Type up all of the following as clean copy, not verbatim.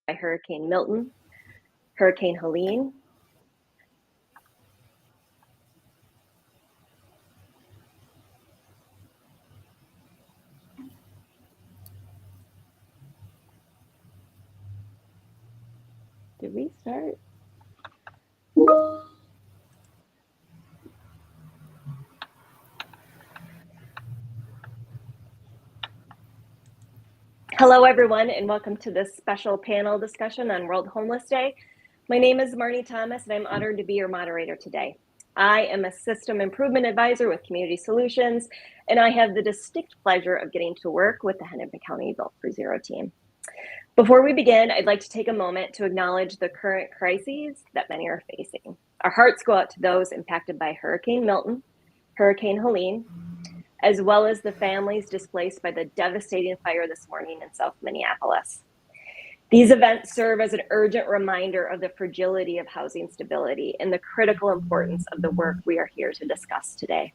by Hurricane Milton, Hurricane Helene, did we start? Hello, everyone, and welcome to this special panel discussion on World Homeless Day. My name is Marnie Thomas, and I'm honored to be your moderator today. I am a system improvement advisor with Community Solutions, and I have the distinct pleasure of getting to work with the Hennepin County Built for Zero team. Before we begin, I'd like to take a moment to acknowledge the current crises that many are facing. Our hearts go out to those impacted by Hurricane Milton, Hurricane Helene, as well as the families displaced by the devastating fire this morning in South Minneapolis. These events serve as an urgent reminder of the fragility of housing stability and the critical importance of the work we are here to discuss today.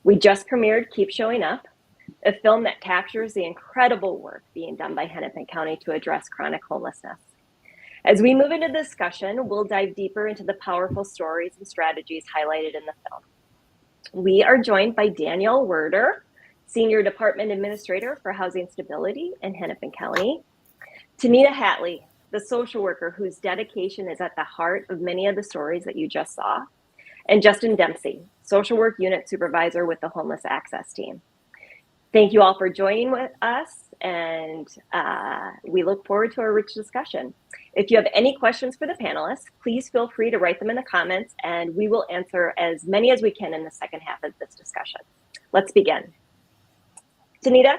We just premiered Keep Showing Up, a film that captures the incredible work being done by Hennepin County to address chronic homelessness. As we move into the discussion, we'll dive deeper into the powerful stories and strategies highlighted in the film. We are joined by Danielle Werder, Senior Department Administrator for Housing Stability in Hennepin County, Tnanita Hatley, the social worker whose dedication is at the heart of many of the stories that you just saw, and Justin Dempsey, Social Work Unit Supervisor with the Homeless Access Team. Thank you all for joining with us, and we look forward to our rich discussion. If you have any questions for the panelists, please feel free to write them in the comments, and we will answer as many as we can in the second half of this discussion. Let's begin. Tnanita,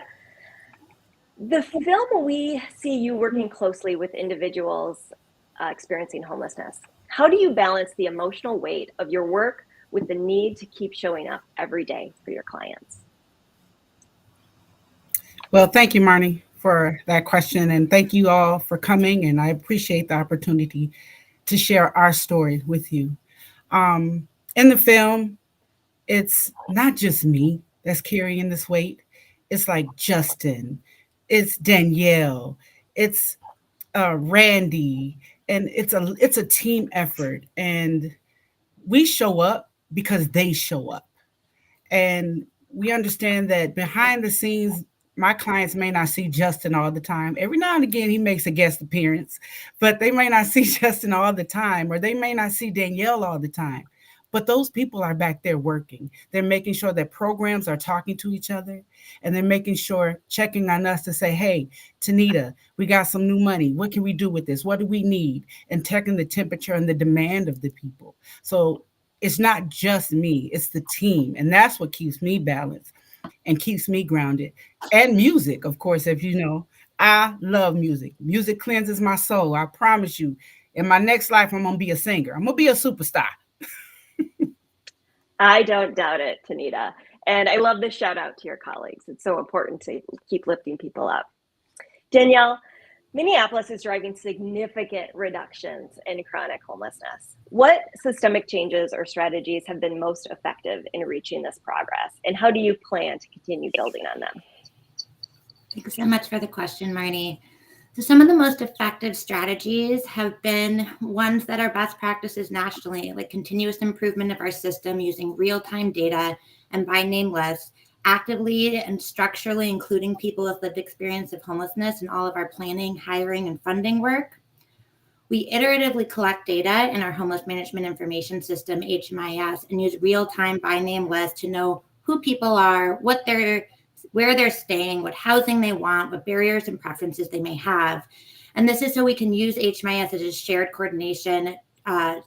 the film, we see you working closely with individuals experiencing homelessness. How do you balance the emotional weight of your work with the need to keep showing up every day for your clients? Well, thank you, Marnie, for that question. And thank you all for coming. And I appreciate the opportunity to share our story with you. In the film, it's not just me that's carrying this weight. It's like Justin, it's Danielle, it's Randy, and it's a team effort. And we show up because they show up. And we understand that behind the scenes, my clients may not see Justin all the time. Every now and again, he makes a guest appearance, but they may not see Justin all the time, or they may not see Danielle all the time. But those people are back there working. They're making sure that programs are talking to each other, and they're making sure, checking on us to say, hey, Tnanita, we got some new money. What can we do with this? What do we need? And checking the temperature and the demand of the people. So it's not just me, it's the team. And that's what keeps me balanced and keeps me grounded. And music, of course, if you know, I love music. Music cleanses my soul. I promise you, in my next life, I'm going to be a singer. I'm going to be a superstar. I don't doubt it, Tnanita. And I love the shout out to your colleagues. It's so important to keep lifting people up. Danielle, Minneapolis is driving significant reductions in chronic homelessness. What systemic changes or strategies have been most effective in reaching this progress? And how do you plan to continue building on them? Thanks so much for the question, Marnie. So some of the most effective strategies have been ones that are best practices nationally, like continuous improvement of our system using real-time data and by name lists, actively and structurally including people with lived experience of homelessness in all of our planning, hiring, and funding work. We iteratively collect data in our homeless management information system, HMIS, and use real-time by name lists to know who people are, where they're staying, what housing they want, what barriers and preferences they may have. And this is so we can use HMIS as a shared coordination,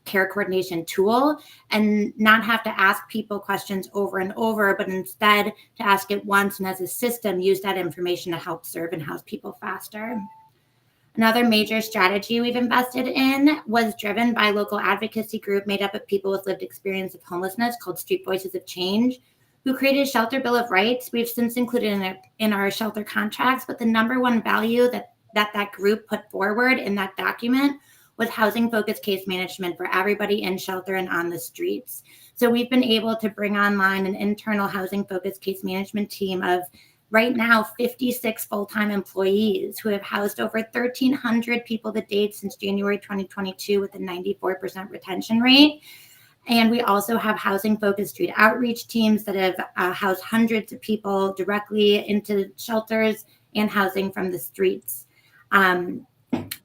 care coordination tool and not have to ask people questions over and over, but instead to ask it once and as a system, use that information to help serve and house people faster. Another major strategy we've invested in was driven by a local advocacy group made up of people with lived experience of homelessness called Street Voices of Change, who created a shelter bill of rights. We've since included in our shelter contracts, but the number one value that group put forward in that document was housing-focused case management for everybody in shelter and on the streets. So we've been able to bring online an internal housing-focused case management team of Right now, 56 full-time employees who have housed over 1,300 people to date since January 2022 with a 94% retention rate. And we also have housing-focused street outreach teams that have housed hundreds of people directly into shelters and housing from the streets.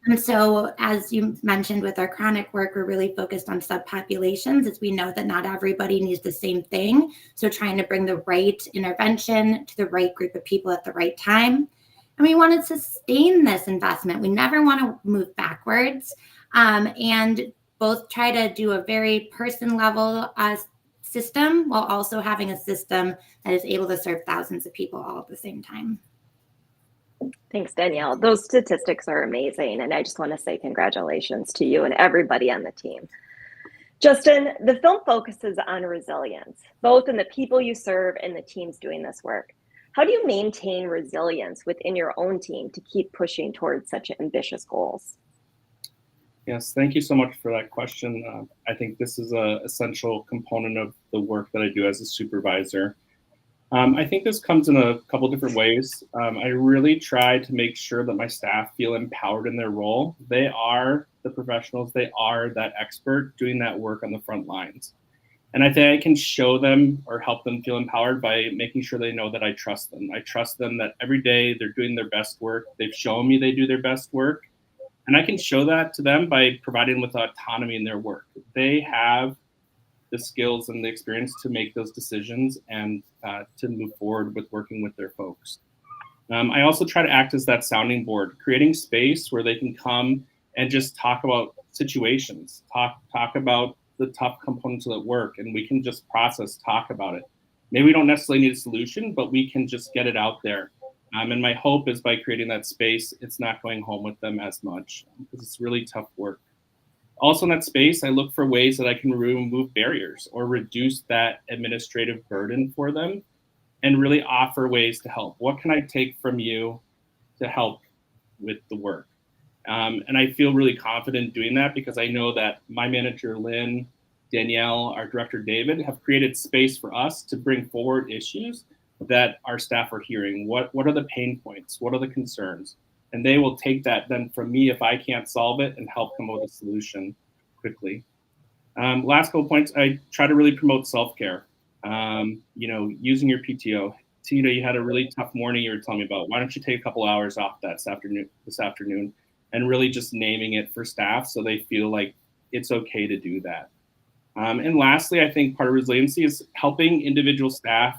And so, as you mentioned with our chronic work, we're really focused on subpopulations, as we know that not everybody needs the same thing. So trying to bring the right intervention to the right group of people at the right time. And we want to sustain this investment. We never want to move backwards, and both try to do a very person level system while also having a system that is able to serve thousands of people all at the same time. Thanks, Danielle. Those statistics are amazing. And I just want to say congratulations to you and everybody on the team. Justin, the film focuses on resilience, both in the people you serve and the teams doing this work. How do you maintain resilience within your own team to keep pushing towards such ambitious goals? Yes, thank you so much for that question. I think this is an essential component of the work that I do as a supervisor. I think this comes in a couple different ways. I really try to make sure that my staff feel empowered in their role. They are the professionals. They are that expert doing that work on the front lines. And I think I can show them or help them feel empowered by making sure they know that I trust them. I trust them that every day they're doing their best work. They've shown me they do their best work. And I can show that to them by providing them with autonomy in their work. They have the skills and the experience to make those decisions and to move forward with working with their folks. I also try to act as that sounding board, creating space where they can come and just talk about situations, talk about the tough components of the work, and we can just talk about it. Maybe we don't necessarily need a solution, but we can just get it out there. And my hope is by creating that space, it's not going home with them as much because it's really tough work. Also in that space, I look for ways that I can remove barriers or reduce that administrative burden for them and really offer ways to help. What can I take from you to help with the work? And I feel really confident doing that because I know that my manager, Lynn, Danielle, our director, David, have created space for us to bring forward issues that our staff are hearing. What are the pain points? What are the concerns? And they will take that then from me if I can't solve it and help come up with a solution quickly. Last couple points, I try to really promote self-care. Using your PTO. Tina, you had a really tough morning you were telling me about. Why don't you take a couple hours off this afternoon and really just naming it for staff so they feel like it's okay to do that. And lastly, I think part of resiliency is helping individual staff,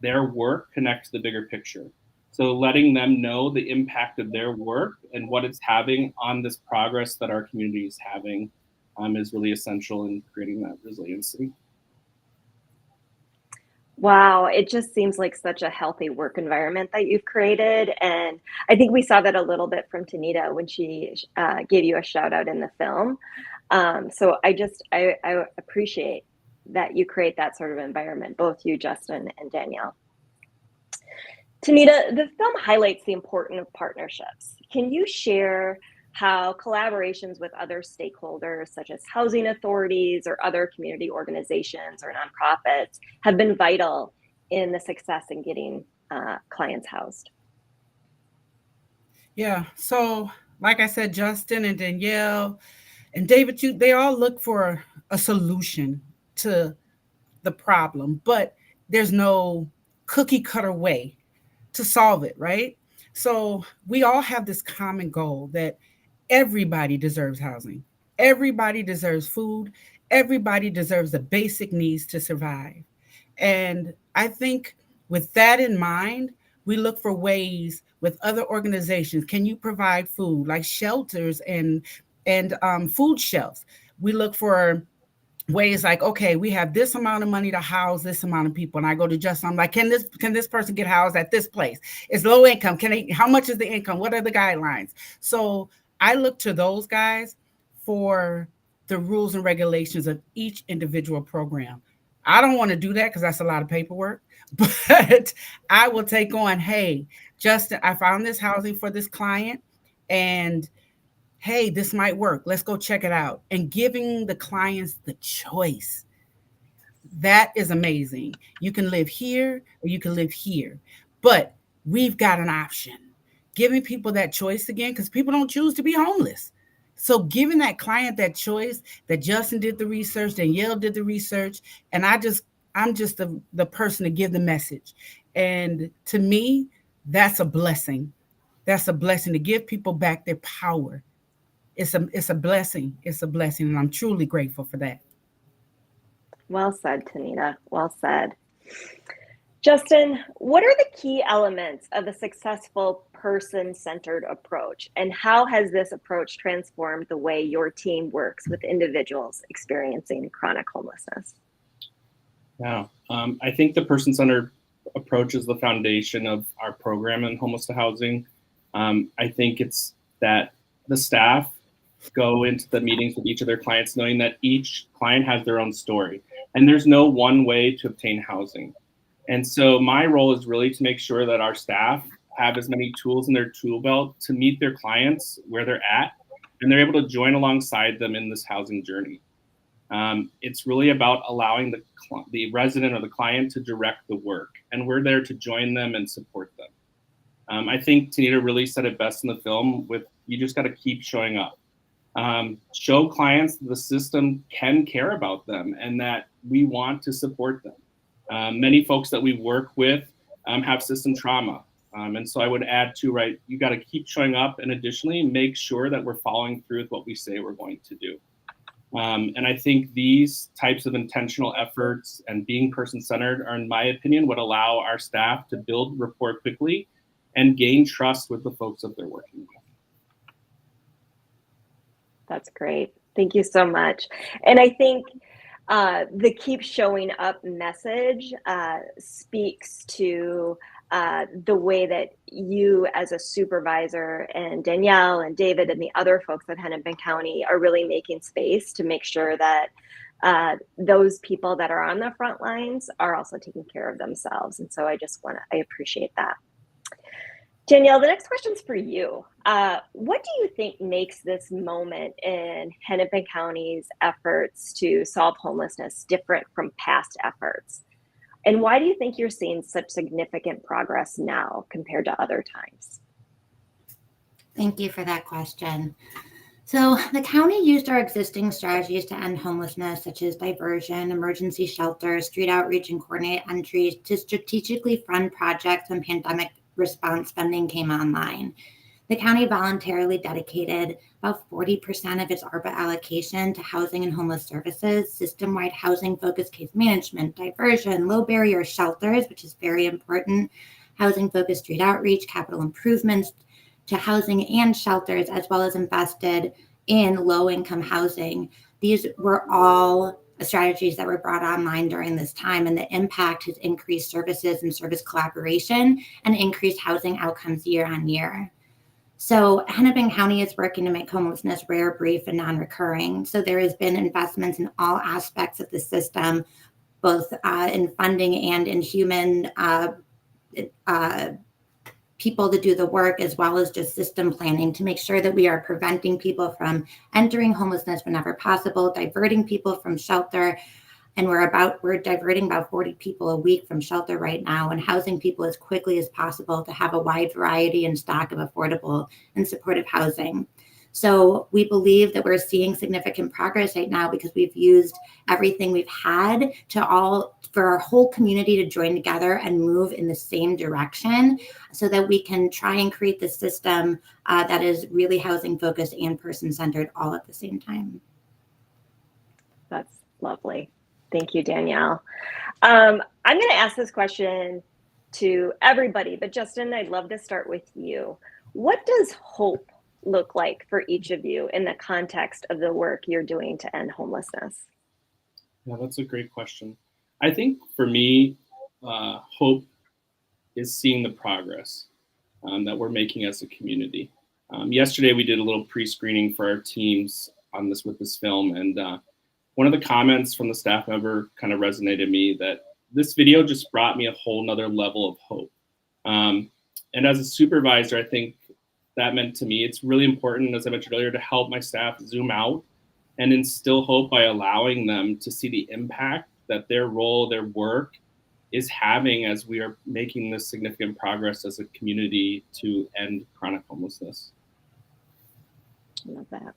their work connect to the bigger picture. So letting them know the impact of their work and what it's having on this progress that our community is having is really essential in creating that resiliency. Wow, it just seems like such a healthy work environment that you've created. And I think we saw that a little bit from Tnanita when she gave you a shout out in the film. So I appreciate that you create that sort of environment, both you, Justin, and Danielle. Tnanita, the film highlights the importance of partnerships. Can you share how collaborations with other stakeholders, such as housing authorities or other community organizations or nonprofits, have been vital in the success in getting clients housed? Yeah, so like I said, Justin and Danielle and David, they all look for a solution to the problem, but there's no cookie cutter way to solve it, right? So we all have this common goal that everybody deserves housing. Everybody deserves food. Everybody deserves the basic needs to survive. And I think with that in mind, we look for ways with other organizations. Can you provide food, like shelters and food shelves? We look for ways like, okay, we have this amount of money to house this amount of people. And I go to Justin, I'm like, can this person get housed at this place? It's low income. How much is the income? What are the guidelines? So I look to those guys for the rules and regulations of each individual program. I don't want to do that because that's a lot of paperwork, but I will take on, hey, Justin, I found this housing for this client and hey, this might work. Let's go check it out. And giving the clients the choice. That is amazing. You can live here or you can live here. But we've got an option. Giving people that choice again, because people don't choose to be homeless. So giving that client that choice, that Justin did the research, Danielle did the research, and I'm just the person to give the message. And to me, that's a blessing. That's a blessing to give people back their power. It's a blessing. It's a blessing, and I'm truly grateful for that. Well said, Tnanita. Well said. Justin, what are the key elements of a successful person-centered approach, and how has this approach transformed the way your team works with individuals experiencing chronic homelessness? Yeah, I think the person-centered approach is the foundation of our program in homeless to housing. I think it's that the staff go into the meetings with each of their clients knowing that each client has their own story, and there's no one way to obtain housing. And so my role is really to make sure that our staff have as many tools in their tool belt to meet their clients where they're at, and they're able to join alongside them in this housing journey. It's really about allowing the resident or the client to direct the work, and we're there to join them and support them. I think Tnanita really said it best in the film with, you just got to keep showing up. Show clients the system can care about them and that we want to support them. Many folks that we work with have system trauma. And so I would add too, right, you got to keep showing up, and additionally make sure that we're following through with what we say we're going to do. And I think these types of intentional efforts and being person-centered are, in my opinion, what allow our staff to build rapport quickly and gain trust with the folks that they're working with. That's great. Thank you so much. And I think the keep showing up message speaks to the way that you as a supervisor and Danielle and David and the other folks at Hennepin County are really making space to make sure that those people that are on the front lines are also taking care of themselves. And so I appreciate that. Danielle, the next question's for you. What do you think makes this moment in Hennepin County's efforts to solve homelessness different from past efforts? And why do you think you're seeing such significant progress now compared to other times? Thank you for that question. So the county used our existing strategies to end homelessness, such as diversion, emergency shelter, street outreach, and coordinate entries to strategically fund projects when pandemic response funding came online. The county voluntarily dedicated about 40% of its ARPA allocation to housing and homeless services, system-wide housing-focused case management, diversion, low-barrier shelters, which is very important, housing-focused street outreach, capital improvements to housing and shelters, as well as invested in low-income housing. These were all strategies that were brought online during this time, and the impact has increased services and service collaboration and increased housing outcomes year on year. So Hennepin County is working to make homelessness rare, brief, and non-recurring. So there has been investments in all aspects of the system, both in funding and in human people to do the work, as well as just system planning to make sure that we are preventing people from entering homelessness whenever possible, diverting people from shelter. And we're diverting about 40 people a week from shelter right now, and housing people as quickly as possible to have a wide variety and stock of affordable and supportive housing. So we believe that we're seeing significant progress right now because we've used everything we've had for our whole community to join together and move in the same direction so that we can try and create the system that is really housing focused and person-centered all at the same time. That's lovely. Thank you, Danielle. I'm going to ask this question to everybody, but Justin, I'd love to start with you. What does hope look like for each of you in the context of the work you're doing to end homelessness? Yeah, that's a great question. I think for me, hope is seeing the progress that we're making as a community. Yesterday, we did a little pre-screening for our teams on this with this film, and one of the comments from the staff member kind of resonated me that this video just brought me a whole nother level of hope. And as a supervisor, I think that meant to me, it's really important, as I mentioned earlier, to help my staff zoom out and instill hope by allowing them to see the impact that their role, their work is having as we are making this significant progress as a community to end chronic homelessness. I love that.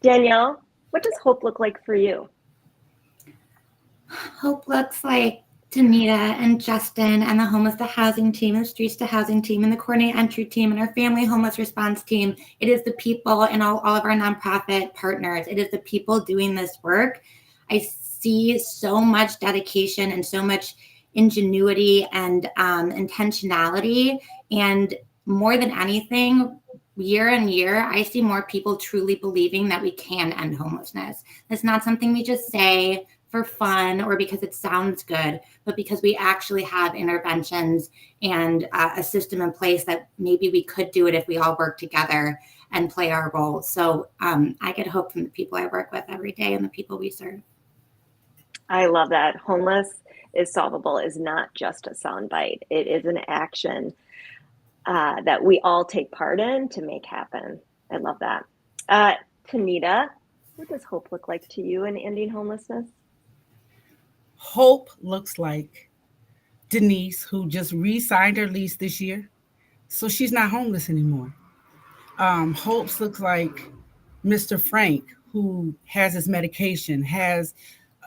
Danielle, what does hope look like for you? Hope looks like Tnanita and Justin and the Homeless to Housing team, the Streets to Housing team, and the Coordinate Entry team, and our Family Homeless Response team. It is the people and all of our nonprofit partners. It is the people doing this work. I see so much dedication and so much ingenuity and intentionality. And more than anything, year on year, I see more people truly believing that we can end homelessness. It's not something we just say for fun or because it sounds good, but because we actually have interventions and a system in place that maybe we could do it if we all work together and play our role. So I get hope from the people I work with every day and the people we serve. I love that. Homeless is solvable is not just a soundbite. It is an action that we all take part in to make happen. I love that. Tnanita, what does hope look like to you in ending homelessness? Hope looks like Denise, who just re-signed her lease this year, so she's not homeless anymore. Hope looks like Mr. Frank, who has his medication, has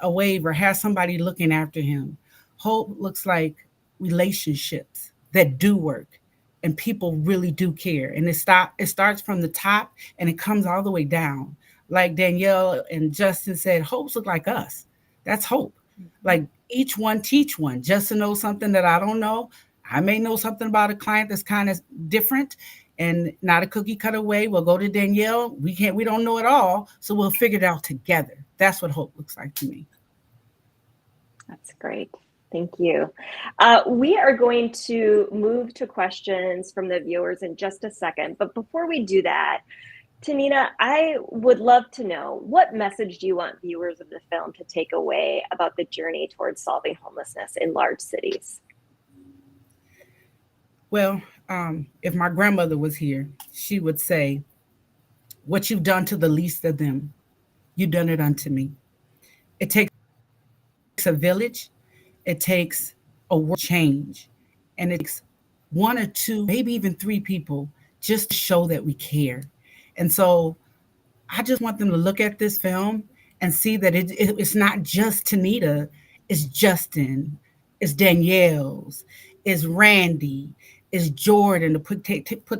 a waiver, has somebody looking after him. Hope looks like relationships that do work and people really do care. And it starts from the top and it comes all the way down. Like Danielle and Justin said, hopes look like us. That's hope. Like each one teach one. Justin knows something that I don't know. I may know something about a client that's kind of different and not a cookie cutter way. We'll go to Danielle. We don't know it all. So we'll figure it out together. That's what hope looks like to me. That's great. Thank you. We are going to move to questions from the viewers in just a second. But before we do that, Tnanita, I would love to know, what message do you want viewers of the film to take away about the journey towards solving homelessness in large cities? Well, if my grandmother was here, she would say, what you've done to the least of them, you've done it unto me. It takes a village. It takes a world change. And it takes one or two, maybe even three people just to show that we care. And so I just want them to look at this film and see that it's not just Tnanita, it's Justin, it's Danielle's, it's Randy, it's Jordan to put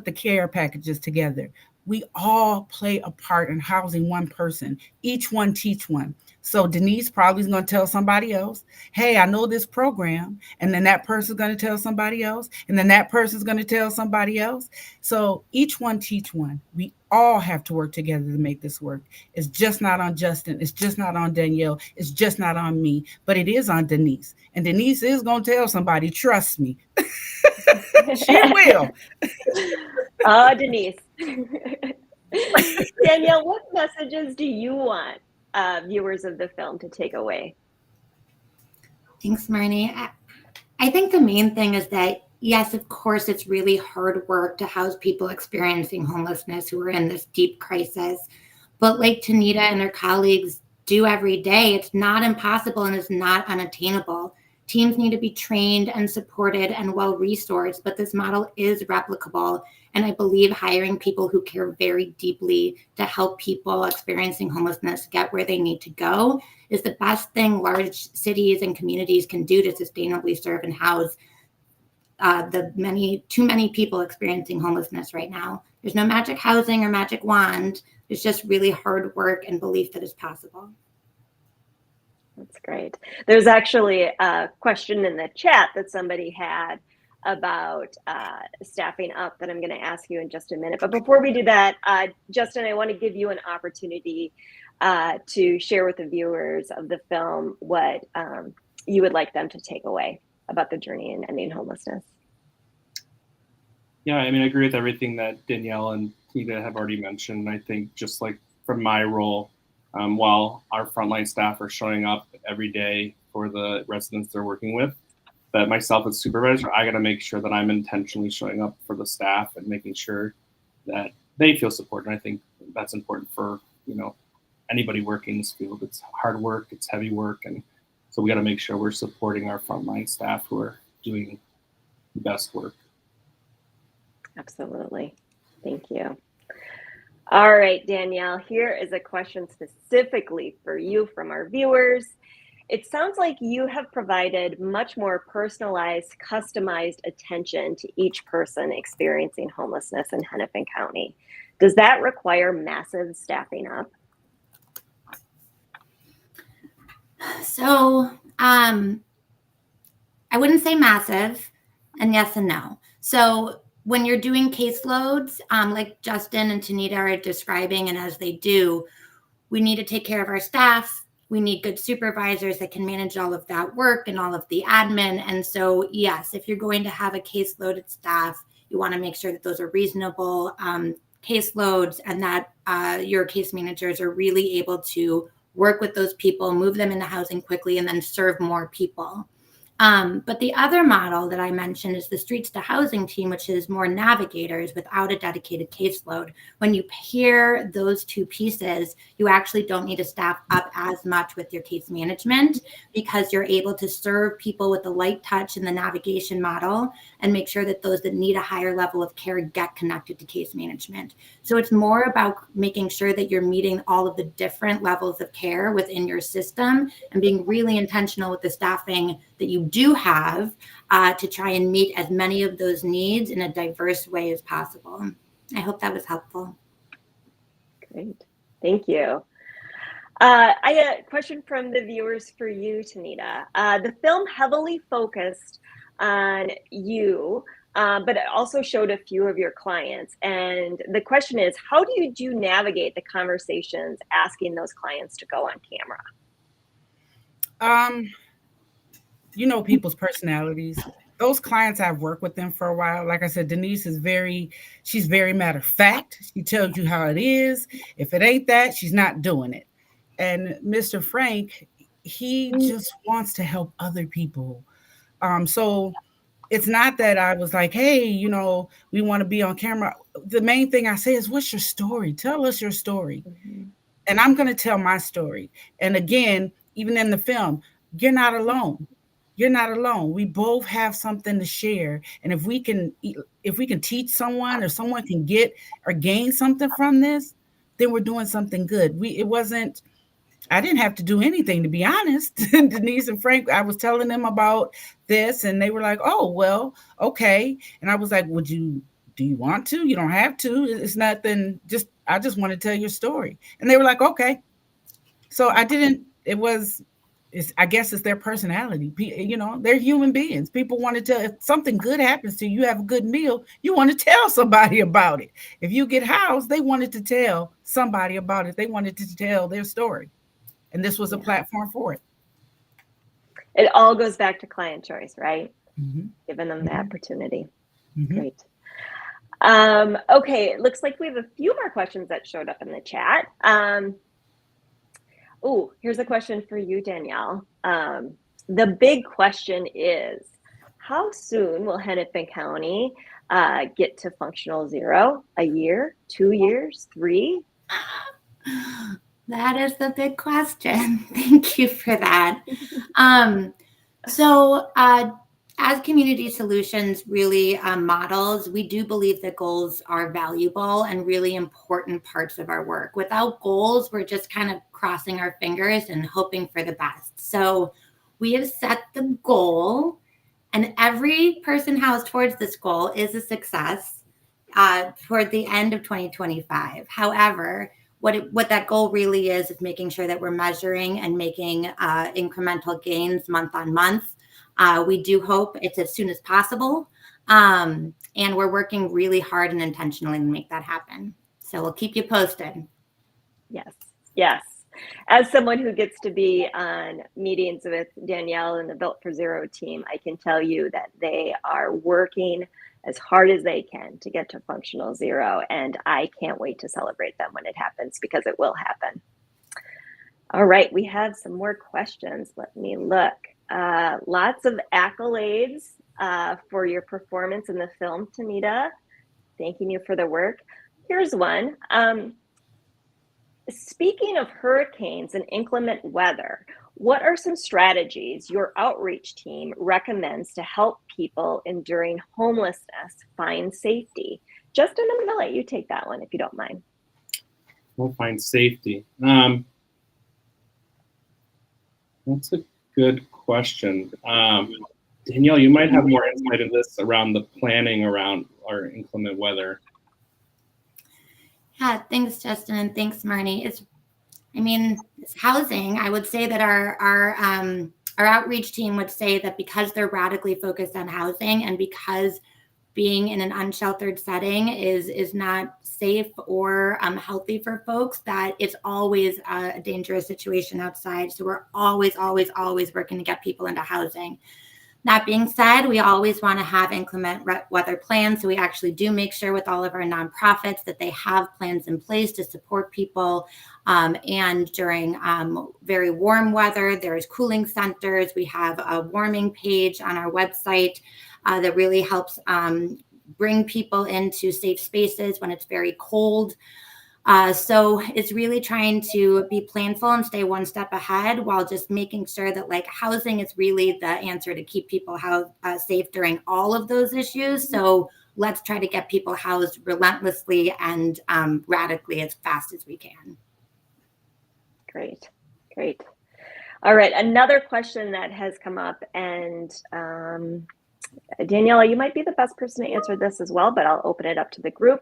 the care packages together. We all play a part in housing one person. Each one teach one. So Denise probably is going to tell somebody else, hey, I know this program. And then that person's going to tell somebody else. And then that person's going to tell somebody else. So each one teach one. We all have to work together to make this work. It's just not on Justin. It's just not on Danielle. It's just not on me. But it is on Denise. And Denise is going to tell somebody, trust me. She will. Denise. Danielle, what messages do you want viewers of the film to take away? Thanks, Marnie. I think the main thing is that, yes, of course, it's really hard work to house people experiencing homelessness who are in this deep crisis. But like Tnanita and her colleagues do every day, it's not impossible and it's not unattainable. Teams need to be trained and supported and well-resourced, but this model is replicable. And I believe hiring people who care very deeply to help people experiencing homelessness get where they need to go is the best thing large cities and communities can do to sustainably serve and house too many people experiencing homelessness right now. There's no magic housing or magic wand. There's just really hard work and belief that it's possible. That's great. There's actually a question in the chat that somebody had about staffing up that I'm going to ask you in just a minute. But before we do that, Justin, I want to give you an opportunity to share with the viewers of the film what you would like them to take away about the journey in ending homelessness. Yeah, I mean, I agree with everything that Danielle and Tnanita have already mentioned. I think just like from my role, while our frontline staff are showing up every day for the residents they're working with, that myself as supervisor, I got to make sure that I'm intentionally showing up for the staff and making sure that they feel supported. And I think that's important for, anybody working in this field. It's hard work, it's heavy work, and So we got to make sure we're supporting our frontline staff who are doing the best work. Absolutely. Thank you. All right, Danielle, here is a question specifically for you from our viewers. It sounds like you have provided much more personalized, customized attention to each person experiencing homelessness in Hennepin County. Does that require massive staffing up? So I wouldn't say massive, and yes and no. So when you're doing caseloads, like Justin and Tnanita are describing, and as they do, we need to take care of our staff. We need good supervisors that can manage all of that work and all of the admin. And so, yes, if you're going to have a caseloaded staff, you want to make sure that those are reasonable caseloads and that your case managers are really able to work with those people, move them into housing quickly, and then serve more people. But the other model that I mentioned is the Streets to Housing team, which is more navigators without a dedicated caseload. When you pair those two pieces, you actually don't need to staff up as much with your case management because you're able to serve people with a light touch in the navigation model and make sure that those that need a higher level of care get connected to case management. So it's more about making sure that you're meeting all of the different levels of care within your system and being really intentional with the staffing that you do have to try and meet as many of those needs in a diverse way as possible. I hope that was helpful. Great, thank you. I had a question from the viewers for you, Tnanita. The film heavily focused on you, but it also showed a few of your clients. And the question is, how did you navigate the conversations asking those clients to go on camera? You know people's personalities. Those clients, I've worked with them for a while. Like I said, Denise is she's very matter of fact. She tells you how it is. If it ain't that, she's not doing it. And Mr. Frank, he just wants to help other people. So it's not that I was like, hey, we want to be on camera. The main thing I say is, what's your story? Tell us your story. Mm-hmm. And I'm going to tell my story. And again, even in the film, you're not alone. You're not alone. We both have something to share. And if we can teach someone or someone can get or gain something from this, then we're doing something good. I didn't have to do anything, to be honest. Denise and Frank, I was telling them about this and they were like, oh, well, okay. And I was like, do you want to? You don't have to. It's nothing. I just want to tell your story. And they were like, okay. So I guess it's their personality. They're human beings. People want to tell, if something good happens to you, you have a good meal, you want to tell somebody about it. If you get housed, they wanted to tell somebody about it. They wanted to tell their story. And this was a platform for it. It all goes back to client choice, right? Mm-hmm. Giving them the opportunity. Mm-hmm. Great. Okay, it looks like we have a few more questions that showed up in the chat. Here's a question for you, Danielle. The big question is, how soon will Hennepin County get to functional zero? A year, 2 years, 3? That is the big question. Thank you for that. So as Community Solutions really models, we do believe that goals are valuable and really important parts of our work. Without goals, we're just kind of crossing our fingers and hoping for the best. So we have set the goal, and every person housed towards this goal is a success toward the end of 2025. However, what that goal really is making sure that we're measuring and making incremental gains month on month. We do hope it's as soon as possible. And we're working really hard and intentionally to make that happen. So we'll keep you posted. Yes. As someone who gets to be on meetings with Danielle and the Built for Zero team, I can tell you that they are working as hard as they can to get to functional zero. And I can't wait to celebrate them when it happens, because it will happen. All right, we have some more questions. Let me look. Lots of accolades for your performance in the film, Tnanita. Thanking you for the work. Here's one. speaking of hurricanes and inclement weather, what are some strategies your outreach team recommends to help people enduring homelessness find safety? Justin, I'm going to let you take that one if you don't mind. We'll find safety. That's a good question. Danielle, you might have more insight into this around the planning around our inclement weather. Yeah, thanks, Justin, and thanks, Marnie. It's housing. I would say that our outreach team would say that because they're radically focused on housing, and because being in an unsheltered setting is not safe or healthy for folks, that it's always a dangerous situation outside. So we're always working to get people into housing. That being said, we always want to have inclement weather plans. So we actually do make sure with all of our nonprofits that they have plans in place to support people. And during very warm weather, there's cooling centers. We have a warming page on our website that really helps bring people into safe spaces when it's very cold. So it's really trying to be planful and stay one step ahead, while just making sure that like housing is really the answer to keep people safe during all of those issues. So let's try to get people housed relentlessly and radically as fast as we can. Great. All right, another question that has come up, and Daniela, you might be the best person to answer this as well, but I'll open it up to the group.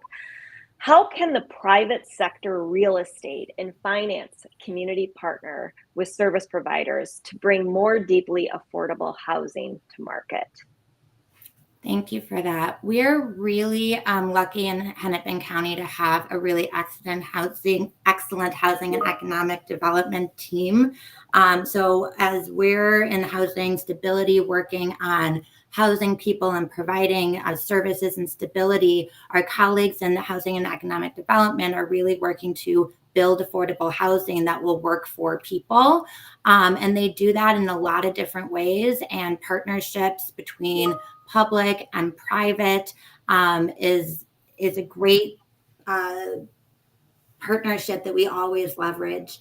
How can the private sector real estate and finance community partner with service providers to bring more deeply affordable housing to market? Thank you for that. We're really lucky in Hennepin County to have a really excellent housing and economic development team. So as we're in housing stability, working on housing people and providing services and stability, our colleagues in the housing and economic development are really working to build affordable housing that will work for people. And they do that in a lot of different ways, and partnerships between public and private is a great partnership that we always leverage.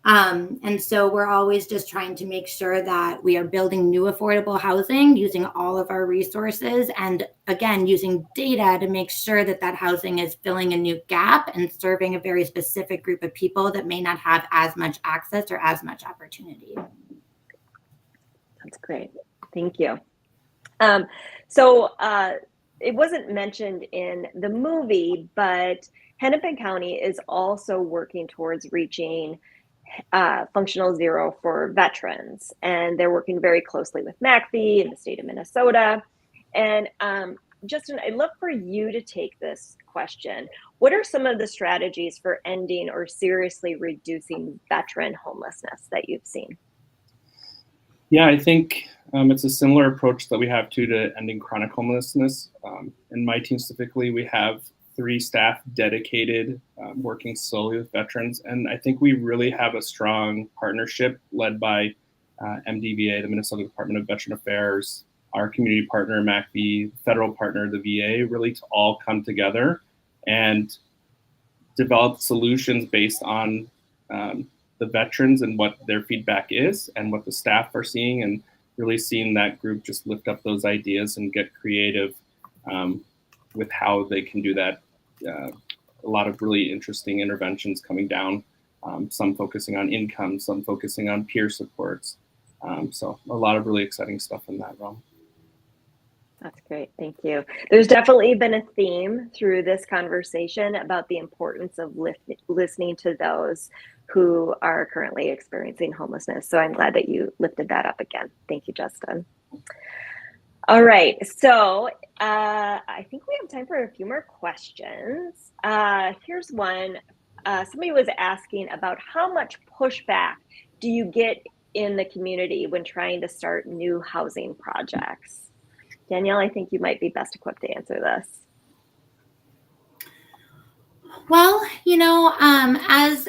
And so we're always just trying to make sure that we are building new affordable housing using all of our resources, and again, using data to make sure that that housing is filling a new gap and serving a very specific group of people that may not have as much access or as much opportunity. That's great. Thank you. So it wasn't mentioned in the movie, but Hennepin County is also working towards reaching functional zero for veterans, and they're working very closely with MACV in the state of Minnesota. And Justin, I'd love for you to take this question. What are some of the strategies for ending or seriously reducing veteran homelessness that you've seen? Yeah, I think it's a similar approach that we have to ending chronic homelessness. In my team specifically, we have 3 staff dedicated, working solely with veterans. And I think we really have a strong partnership led by MDVA, the Minnesota Department of Veteran Affairs, our community partner, MACV, federal partner, the VA, really to all come together and develop solutions based on the veterans and what their feedback is and what the staff are seeing, and really seeing that group just lift up those ideas and get creative with how they can do that. A lot of really interesting interventions coming down, some focusing on income, some focusing on peer supports. So a lot of really exciting stuff in that realm. That's great. Thank you. There's definitely been a theme through this conversation about the importance of listening to those who are currently experiencing homelessness. So I'm glad that you lifted that up again. Thank you, Justin. All right. So I think we have time for a few more questions. Here's one. Somebody was asking about how much pushback do you get in the community when trying to start new housing projects? Danielle, I think you might be best equipped to answer this. Well, as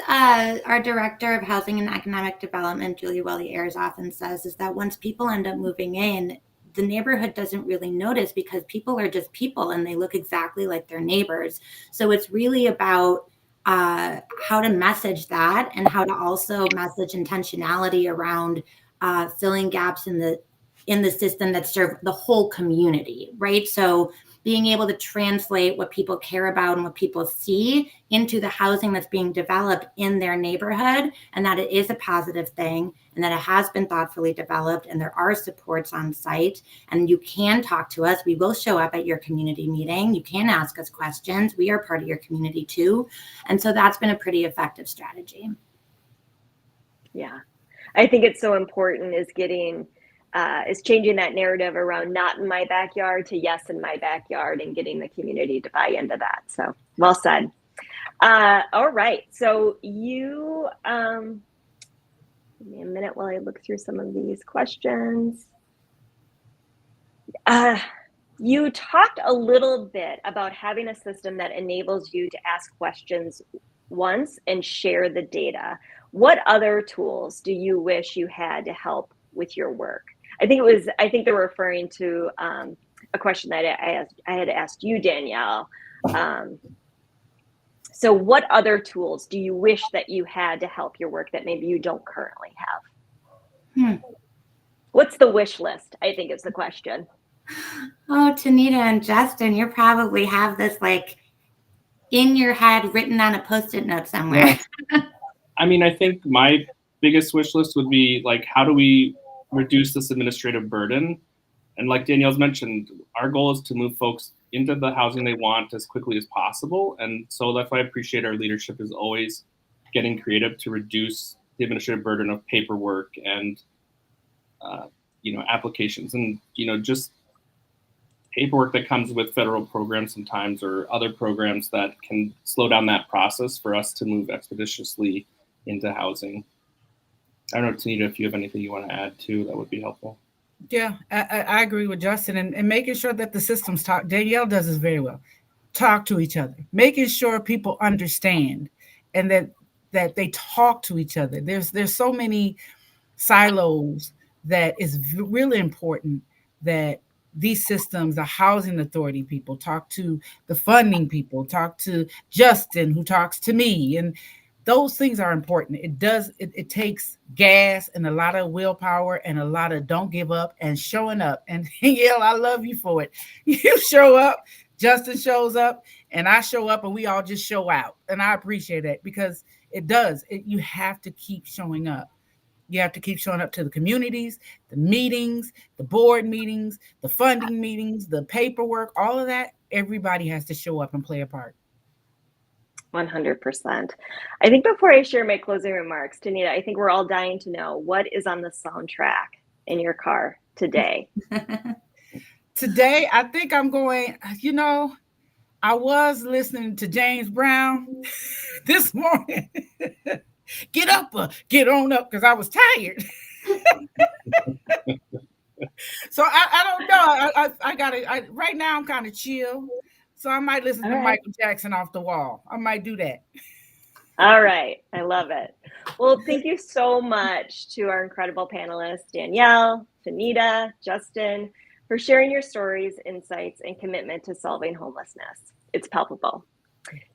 our Director of Housing and Economic Development, Julie Welly-Ayers, often says, is that once people end up moving in, the neighborhood doesn't really notice, because people are just people and they look exactly like their neighbors. So it's really about how to message that and how to also message intentionality around filling gaps in the system that serve the whole community, right? So being able to translate what people care about and what people see into the housing that's being developed in their neighborhood, and that it is a positive thing, and that it has been thoughtfully developed, and there are supports on site, and you can talk to us. We will show up at your community meeting. You can ask us questions. We are part of your community too. And so that's been a pretty effective strategy. Yeah, I think it's so important is changing that narrative around not in my backyard to yes in my backyard, and getting the community to buy into that. So well said. All right. So you, give me a minute while I look through some of these questions. You talked a little bit about having a system that enables you to ask questions once and share the data. What other tools do you wish you had to help with your work? I think they were referring to a question that I had asked you, Danielle. So what other tools do you wish that you had to help your work that maybe you don't currently have? What's the wish list, I think is the question. Oh, Tnanita and Justin, you probably have this like in your head written on a Post-it note somewhere. Yeah. I mean, I think my biggest wish list would be like, how do we reduce this administrative burden? And like Danielle's mentioned, our goal is to move folks into the housing they want as quickly as possible. And so that's why I appreciate our leadership is always getting creative to reduce the administrative burden of paperwork and, applications and, just paperwork that comes with federal programs sometimes, or other programs that can slow down that process for us to move expeditiously into housing. I don't know, Tnanita, if you have anything you want to add too, that would be helpful. Yeah, I agree with Justin, and making sure that the systems talk. Danielle does this very well. Talk to each other, making sure people understand, and that they talk to each other. There's so many silos that is really important that these systems, the housing authority people talk to the funding people, talk to Justin, who talks to me, and those things are important. It takes gas and a lot of willpower and a lot of don't give up and showing up. And Danielle, I love you for it. You show up, Justin shows up, and I show up, and we all just show out. And I appreciate that, because you have to keep showing up. You have to keep showing up to the communities, the meetings, the board meetings, the funding meetings, the paperwork, all of that. Everybody has to show up and play a part. 100%. I think before I share my closing remarks, Tnanita, I think we're all dying to know what is on the soundtrack in your car today. Today, I think I'm going, I was listening to James Brown this morning. Get up, get on up, because I was tired. So I don't know. I gotta, right now I'm kind of chill. So I might listen to Michael Jackson off the wall. I might do that. All right. I love it. Well, thank you so much to our incredible panelists, Danielle, Tnanita, Justin, for sharing your stories, insights, and commitment to solving homelessness. It's palpable.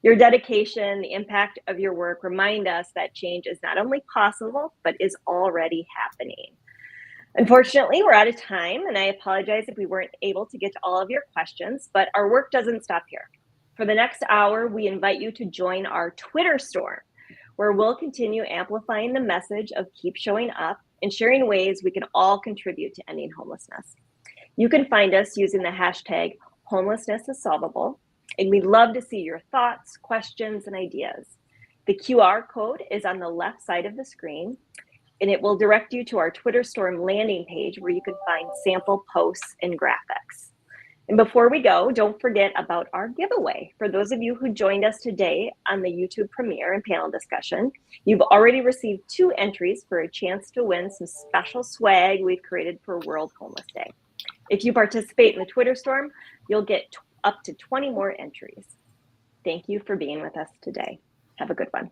Your dedication, the impact of your work remind us that change is not only possible, but is already happening. Unfortunately, we're out of time, and I apologize if we weren't able to get to all of your questions, but our work doesn't stop here. For the next hour, we invite you to join our Twitter storm, where we'll continue amplifying the message of keep showing up and sharing ways we can all contribute to ending homelessness. You can find us using the hashtag homelessness_is_solvable, and we'd love to see your thoughts, questions, and ideas. The QR code is on the left side of the screen, and it will direct you to our Twitter Storm landing page where you can find sample posts and graphics. And before we go, don't forget about our giveaway. For those of you who joined us today on the YouTube premiere and panel discussion, you've already received 2 entries for a chance to win some special swag we've created for World Homeless Day. If you participate in the Twitter Storm, you'll get up to 20 more entries. Thank you for being with us today. Have a good one.